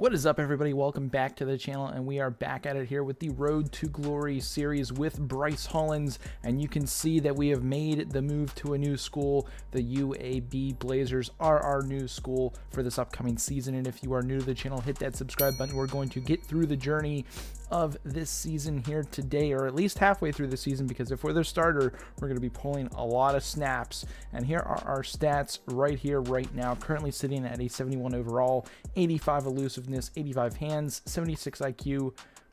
What is up, everybody? Welcome back to the channel, and we are back at it here with the Road to Glory series with Bryce Hollins, and you can see that we have made the move to a new school. The UAB Blazers are our new school for this upcoming season, and if you are new to the channel, hit that subscribe button. We're going to get through the journey of this season here today, or at least halfway through the season, because if we're the starter, we're going to be pulling a lot of snaps. And here are our stats right here, right now, currently sitting at a 71 overall, 85 elusiveness, 85 hands, 76 IQ,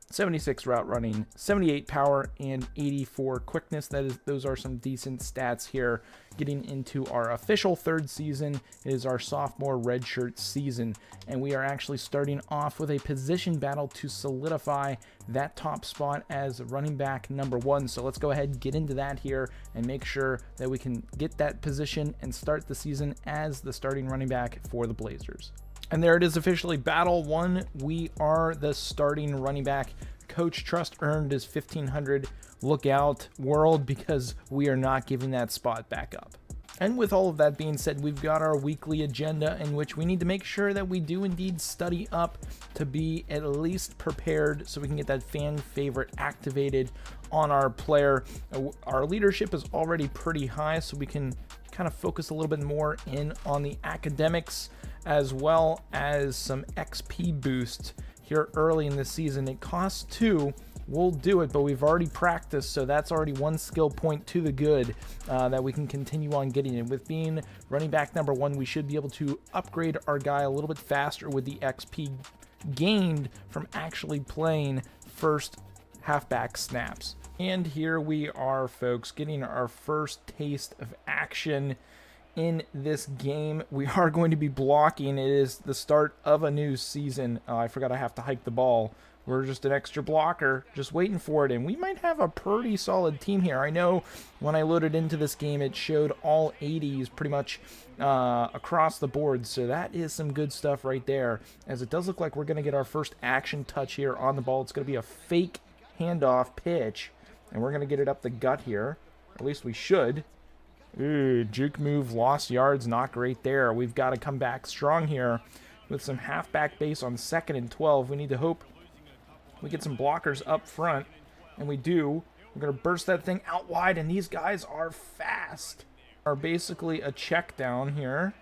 76 route running, 78 power, and 84 quickness. Those are some decent stats here. Getting into our official third season, it is our sophomore redshirt season, and we are actually starting off with a position battle to solidify that top spot as running back number one. So let's go ahead and get into that here and make sure that we can get that position and start the season as the starting running back for the Blazers. And there it is, officially battle one. We are the starting running back. Coach Trust earned his 1,500. Look out, world, because we are not giving that spot back up. And with all of that being said, we've got our weekly agenda in which we need to make sure that we do indeed study up to be at least prepared so we can get that fan favorite activated on our player. Our leadership is already pretty high, so we can kind of focus a little bit more in on the academics, as well as some XP boost here early in the season. It costs 2. We'll do it, but we've already practiced, so that's already 1 skill point to the good that we can continue on getting it. With being running back number 1, we should be able to upgrade our guy a little bit faster with the XP gained from actually playing first halfback snaps. And here we are, folks, getting our first taste of action in this game. We are going to be blocking. It is the start of a new season. I forgot I have to hike the ball. We're just an extra blocker, just waiting for it, and we might have a pretty solid team here. I know when I loaded into this game, it showed all 80s pretty much across the board, so that is some good stuff right there, as it does look like we're going to get our first action touch here on the ball. It's going to be a fake handoff pitch, and we're going to get it up the gut here, or at least we should. Ooh, juke move, lost yards, not great there. We've got to come back strong here with some halfback base on 2nd and 12. We need to hope we get some blockers up front, and we do. We're going to burst that thing out wide, and these guys are fast. Are basically a check down here.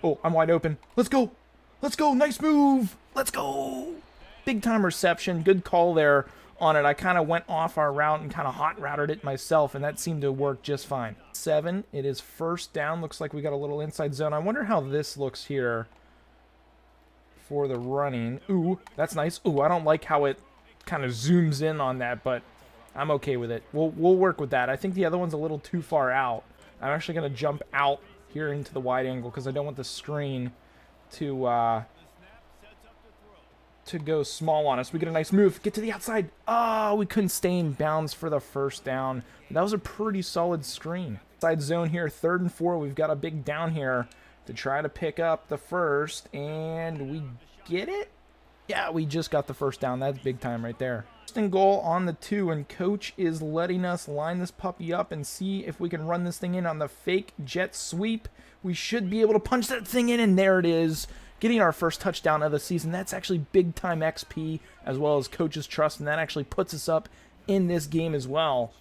Oh, I'm wide open. Let's go. Let's go. Nice move. Let's go. Big time reception. Good call there on it. I kind of went off our route and kind of hot routed it myself, and that seemed to work just fine. 7. It is first down. Looks like we got a little inside zone. I wonder how this looks here for the running. Ooh, that's nice. Ooh, I don't like how it kind of zooms in on that, but I'm okay with it. We'll work with that. I think the other one's a little too far out. I'm actually going to jump out here into the wide angle because I don't want the screen to go small on us. We get a nice move. Get to the outside. Oh, we couldn't stay in bounds for the first down. That was a pretty solid screen. Side zone here, 3rd and 4. We've got a big down here to try to pick up the first, and we get it? Yeah, we just got the first down. That's big time right there. First and goal on the 2, and coach is letting us line this puppy up and see if we can run this thing in on the fake jet sweep. We should be able to punch that thing in, and there it is. Getting our first touchdown of the season. That's actually big time XP as well as coach's trust, and that actually puts us up in this game as well.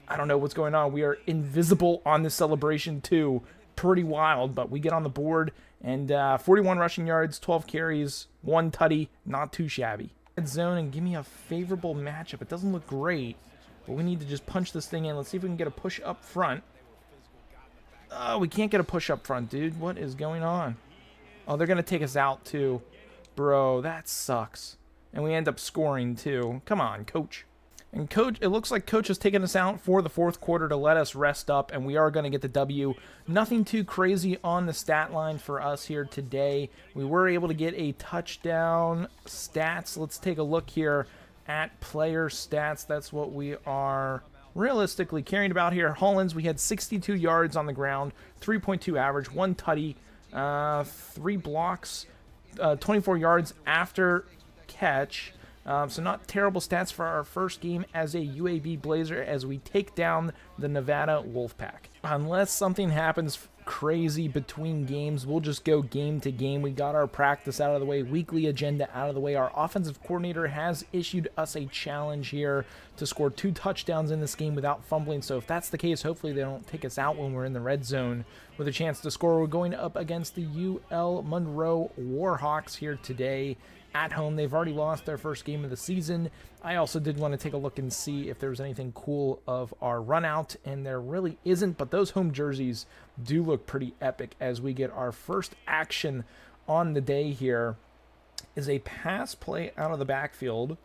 I don't know what's going on. We are invisible on this celebration too. Pretty wild, but we get on the board, and 41 rushing yards, 12 carries, 1 tutty, not too shabby. Red zone and give me a favorable matchup. It doesn't look great, but we need to just punch this thing in. Let's see if we can get a push up front. Oh, we can't get a push up front, dude. What is going on? Oh, they're going to take us out too. Bro, that sucks. And we end up scoring too. Come on, coach. And coach, it looks like coach has taken us out for the 4th quarter to let us rest up, and we are going to get the W. Nothing too crazy on the stat line for us here today. We were able to get a touchdown stats. Let's take a look here at player stats. That's what we are realistically carrying about here. Hollins, we had 62 yards on the ground, 3.2 average, 1 tutty, 3 blocks, 24 yards after catch. So not terrible stats for our first game as a UAB Blazer as we take down the Nevada Wolfpack. Unless something happens crazy between games. We'll just go game to game. We got our practice out of the way, weekly agenda out of the way. Our offensive coordinator has issued us a challenge here to score 2 touchdowns in this game without fumbling. So if that's the case, hopefully they don't take us out when we're in the red zone with a chance to score. We're going up against the UL Monroe Warhawks here today at home. They've already lost their first game of the season. I also did want to take a look and see if there was anything cool of our run out, and there really isn't, but those home jerseys do look pretty epic as we get our first action on the day here. Is a pass play out of the backfield.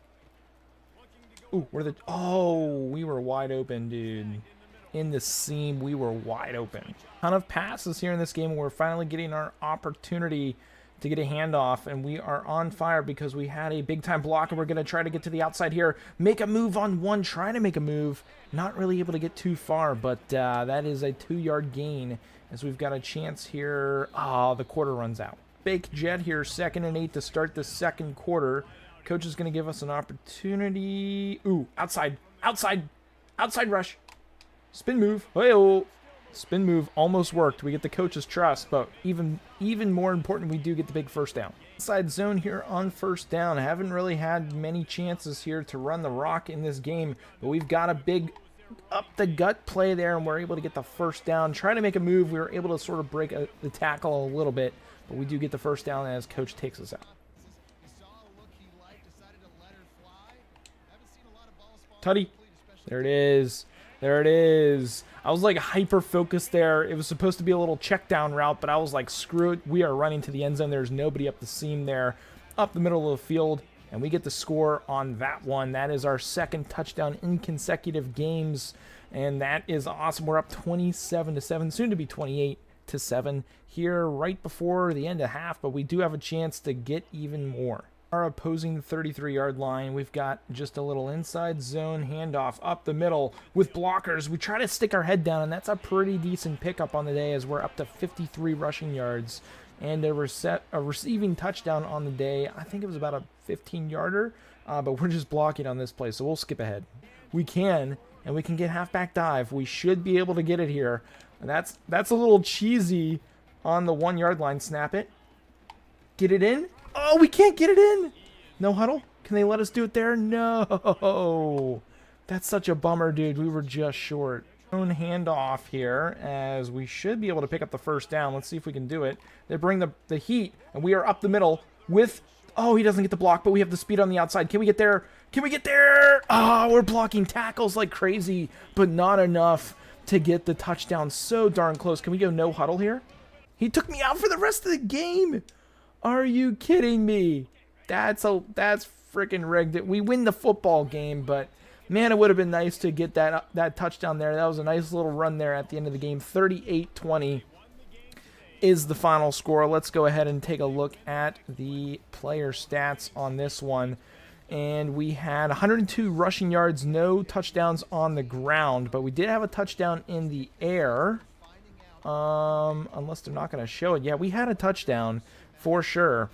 Ooh, we were wide open, dude. In the seam, we were wide open. Ton of passes here in this game. We're finally getting our opportunity to get a handoff, and we are on fire because we had a big-time block, and we're going to try to get to the outside here. Make a move on one, try to make a move. Not really able to get too far, but that is a 2-yard gain as we've got a chance here. The quarter runs out. Fake jet here, 2nd and 8 to start the second quarter. Coach is going to give us an opportunity. Ooh, outside rush. Spin move. Hey-oh. Spin move almost worked. We get the coach's trust, but even more important, we do get the big first down. Inside zone here on first down. I haven't really had many chances here to run the rock in this game, but we've got a big up the gut play there, and we're able to get the first down. Trying to make a move. We were able to sort of break the tackle a little bit, but we do get the first down as coach takes us out. Tutty. There it is. There it is. I was like hyper focused there. It was supposed to be a little check down route, but I was like, screw it. We are running to the end zone. There's nobody up the seam there, up the middle of the field, and we get the score on that one. That is our 2nd touchdown in consecutive games, and that is awesome. We're up 27-7, soon to be 28-7 here right before the end of half, but we do have a chance to get even more. Our opposing 33-yard line, we've got just a little inside zone handoff up the middle with blockers. We try to stick our head down, and that's a pretty decent pickup on the day as we're up to 53 rushing yards and a receiving touchdown on the day. I think it was about a 15-yarder, but we're just blocking on this play, so we'll skip ahead. We can, and we can get halfback dive. We should be able to get it here. And that's a little cheesy on the 1-yard line. Snap it. Get it in. Oh, we can't get it in. No huddle. Can they let us do it there? No. That's such a bummer, dude. We were just short. Own handoff here as we should be able to pick up the first down. Let's see if we can do it. They bring the heat, and we are up the middle with... Oh, he doesn't get the block, but we have the speed on the outside. Can we get there? Can we get there? Oh, we're blocking tackles like crazy, but not enough to get the touchdown. So darn close. Can we go no huddle here? He took me out for the rest of the game. Are you kidding me? That's freaking rigged. We win the football game, but man, it would have been nice to get that touchdown there. That was a nice little run there at the end of the game. 38-20 is the final score. Let's go ahead and take a look at the player stats on this one. And we had 102 rushing yards, no touchdowns on the ground, but we did have a touchdown in the air. Unless they're not going to show it. Yeah, we had a touchdown. For sure.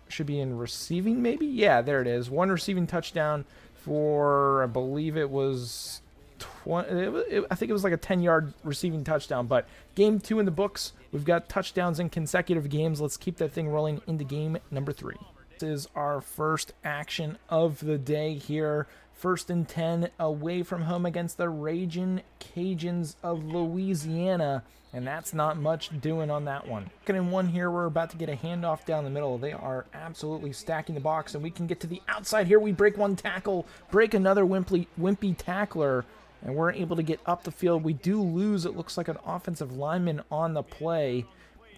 Should be in receiving, maybe? Yeah, there it is. 1 receiving touchdown for, I believe it was 20. I think it was like a 10-yard receiving touchdown. But game 2 in the books. We've got touchdowns in consecutive games. Let's keep that thing rolling into game number 3. This is our first action of the day here. 1st and 10 away from home against the Ragin' Cajuns of Louisiana. And that's not much doing on that one. 2nd and 1 here. We're about to get a handoff down the middle. They are absolutely stacking the box, and we can get to the outside here. We break one tackle, break another wimpy tackler, and we're able to get up the field. We do lose, it looks like, an offensive lineman on the play,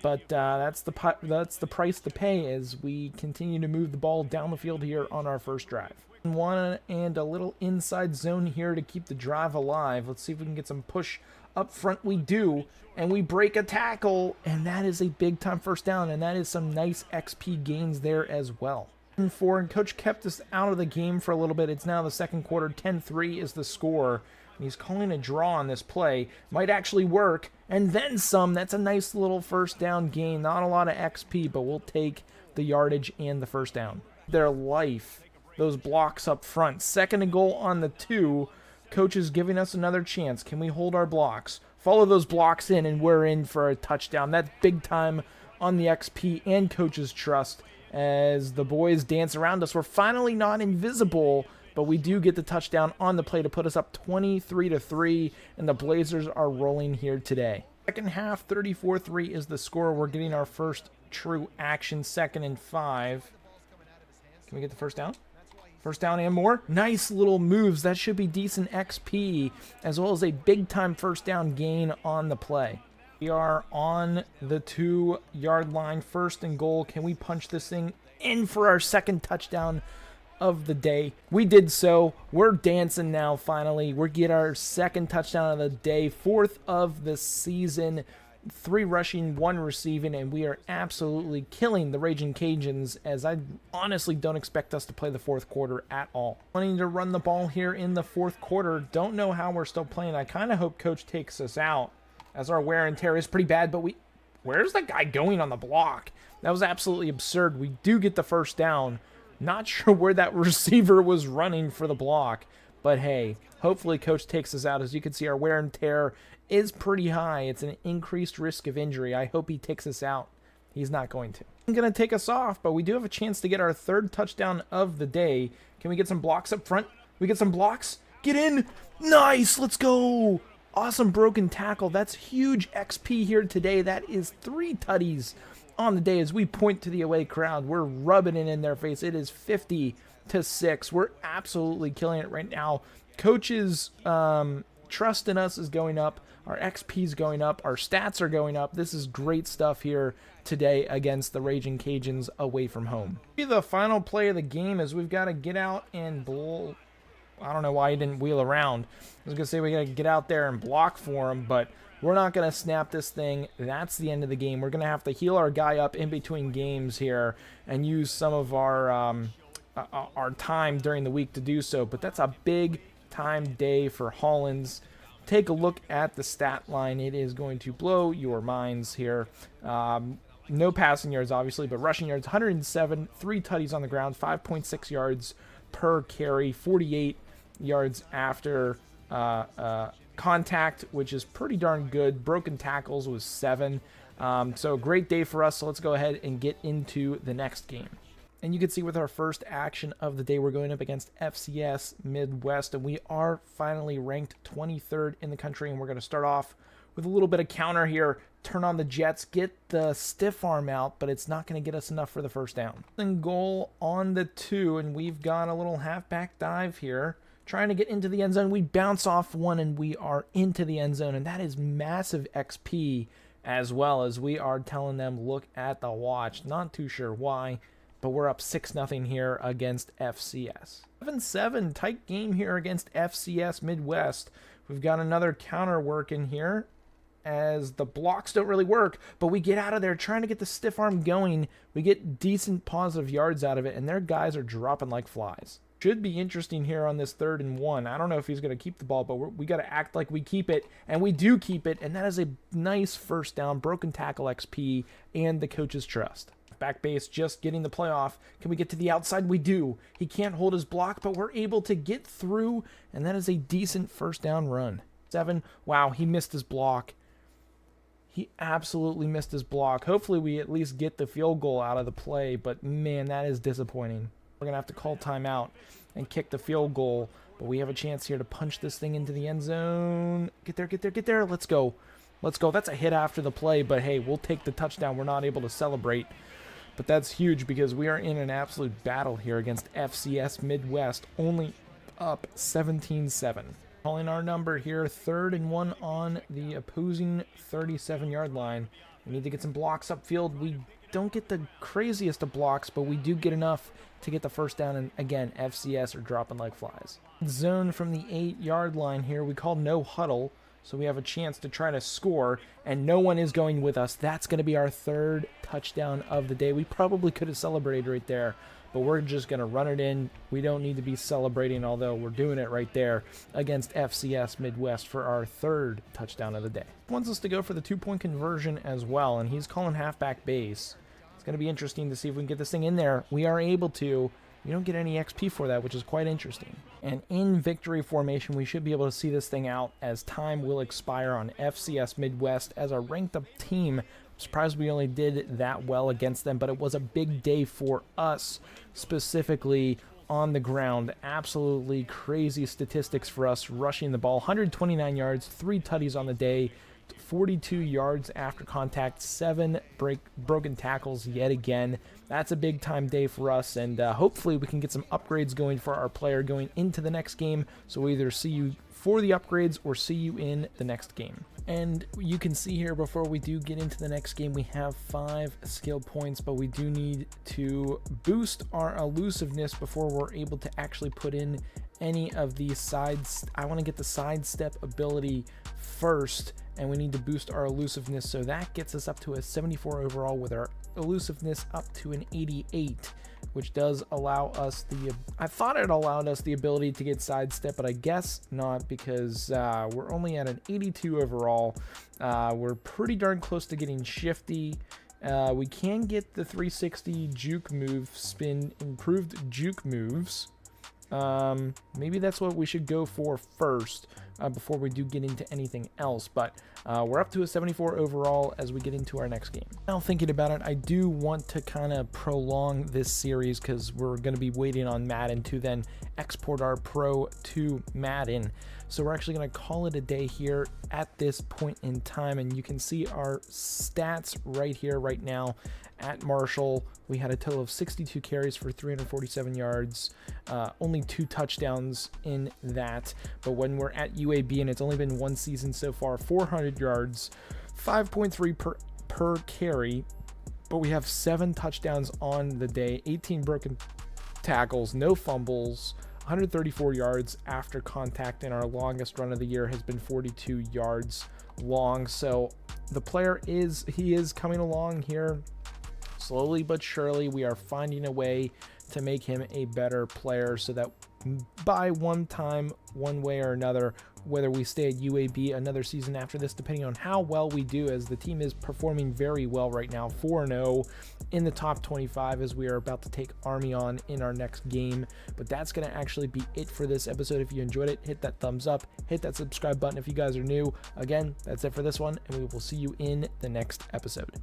but that's the price to pay as we continue to move the ball down the field here on our first drive. 1 and a little inside zone here to keep the drive alive. Let's see if we can get some push up front. We do, and we break a tackle, and that is a big time first down, and that is some nice XP gains there as well. 4, and coach kept us out of the game for a little bit. It's now the second quarter. 10-3 is the score, and he's calling a draw on this play. Might actually work, and then some. That's a nice little first down gain. Not a lot of XP, but we'll take the yardage and the first down. Their life, those blocks up front. 2nd and goal on the 2. Coach is giving us another chance. Can we hold our blocks? Follow those blocks in, and we're in for a touchdown. That's big time on the XP and coach's trust as the boys dance around us. We're finally not invisible, but we do get the touchdown on the play to put us up 23-3, and the Blazers are rolling here today. Second half, 34-3 is the score. We're getting our first true action, 2nd and 5. Can we get the first down? First down and more. Nice little moves. That should be decent XP, as well as a big-time first down gain on the play. We are on the 2-yard line, 1st and goal. Can we punch this thing in for our second touchdown of the day? We did so. We're dancing now, finally. We get our second touchdown of the day, 4th of the season. 3 rushing, 1 receiving, and we are absolutely killing the Raging Cajuns, as I honestly don't expect us to play the 4th quarter at all. Wanting to run the ball here in the 4th quarter. Don't know how we're still playing. I kind of hope Coach takes us out, as our wear and tear is pretty bad, but where's that guy going on the block? That was absolutely absurd. We do get the first down. Not sure where that receiver was running for the block, but hey, hopefully Coach takes us out. As you can see, our wear and tear is pretty high. It's an increased risk of injury. I hope he takes us out. He's not going to. He's going to take us off, but we do have a chance to get our 3rd touchdown of the day. Can we get some blocks up front? We get some blocks. Get in. Nice. Let's go. Awesome broken tackle. That's huge XP here today. That is 3 tutties on the day as we point to the away crowd. We're rubbing it in their face. It is 50-6. We're absolutely killing it right now. Coach's trust in us is going up. Our XP is going up. Our stats are going up. This is great stuff here today against the Raging Cajuns away from home. The final play of the game is we've got to get out and I don't know why he didn't wheel around. I was going to say we got to get out there and block for him, but we're not going to snap this thing. That's the end of the game. We're going to have to heal our guy up in between games here and use some of our time during the week to do so. But that's a big time day for Hollins. Take a look at the stat line. It is going to blow your minds here. No passing yards, obviously, but rushing yards, 107, 3 tutties on the ground, 5.6 yards per carry, 48 yards after contact, which is pretty darn good. Broken tackles was 7. So great day for us. So let's go ahead and get into the next game. And you can see with our first action of the day, we're going up against FCS Midwest, and we are finally ranked 23rd in the country, and we're going to start off with a little bit of counter here. Turn on the jets, get the stiff arm out, but it's not going to get us enough for the first down. And goal on the 2, and we've got a little halfback dive here, trying to get into the end zone. We bounce off one, and we are into the end zone, and that is massive XP, as well as we are telling them, look at the watch. Not too sure why, but we're up 6-0 here against FCS. 7-7, tight game here against FCS Midwest. We've got another counter work in here as the blocks don't really work, but we get out of there trying to get the stiff arm going. We get decent positive yards out of it, and their guys are dropping like flies. Should be interesting here on this 3rd and 1. I don't know if he's going to keep the ball, but we got to act like we keep it, and we do keep it, and that is a nice first down, broken tackle XP, and the coach's trust. Back base, just getting the play off. Can we get to the outside? We do. He can't hold his block, but we're able to get through, and that is a decent first down run. 7. Wow, he missed his block. He absolutely missed his block. Hopefully we at least get the field goal out of the play, but man, that is disappointing. We're going to have to call timeout and kick the field goal, but we have a chance here to punch this thing into the end zone. Get there, get there, get there. Let's go. Let's go. That's a hit after the play, but hey, we'll take the touchdown. We're not able to celebrate. But that's huge because we are in an absolute battle here against FCS Midwest, only up 17-7. Calling our number here, 3rd and 1 on the opposing 37-yard line. We need to get some blocks upfield. We don't get the craziest of blocks, but we do get enough to get the first down. And again, FCS are dropping like flies. Zone from the 8-yard line here. We call no huddle. So we have a chance to try to score, and no one is going with us. That's going to be our 3rd touchdown of the day. We probably could have celebrated right there, but we're just going to run it in. We don't need to be celebrating, although we're doing it right there against FCS Midwest for our 3rd touchdown of the day. He wants us to go for the 2-point conversion as well, and he's calling halfback base. It's going to be interesting to see if we can get this thing in there. We are able to. you don't get any XP for that, which is quite interesting. And in victory formation, we should be able to see this thing out as time will expire on FCS Midwest as a ranked up team. I'm surprised we only did that well against them, but it was a big day for us, specifically on the ground. Absolutely crazy statistics for us rushing the ball. 129 yards, 3 tutties on the day, 42 yards after contact, 7 broken tackles yet again. That's a big time day for us, and hopefully we can get some upgrades going for our player going into the next game, so we'll either see you for the upgrades or see you in the next game. And you can see here, before we do get into the next game, we have 5 skill points, but we do need to boost our elusiveness before we're able to actually put in any of these sides. I want to get the sidestep ability first, and we need to boost our elusiveness, so that gets us up to a 74 overall with our elusiveness up to an 88, which does allow us the, I thought it allowed us the ability to get sidestep, but I guess not, because we're only at an 82 overall. We're pretty darn close to getting shifty. We can get the 360 juke move, spin, improved juke moves. Maybe that's what we should go for first before we do get into anything else, but we're up to a 74 overall as we get into our next game. Now thinking about it, I do want to kind of prolong this series because we're going to be waiting on Madden to then export our Pro to Madden. So we're actually going to call it a day here at this point in time, and you can see our stats right here right now. At Marshall, we had a total of 62 carries for 347 yards, only 2 touchdowns in that. But when we're at UAB, and it's only been 1 season so far, 400 yards, 5.3 per carry, but we have 7 touchdowns on the day, 18 broken tackles, no fumbles, 134 yards after contact, and our longest run of the year has been 42 yards long. So the player is coming along here. Slowly but surely, we are finding a way to make him a better player so that by one time, one way or another, whether we stay at UAB another season after this, depending on how well we do, as the team is performing very well right now, 4-0 in the top 25 as we are about to take Army on in our next game. But that's going to actually be it for this episode. If you enjoyed it, hit that thumbs up, hit that subscribe button if you guys are new. Again, that's it for this one, and we will see you in the next episode.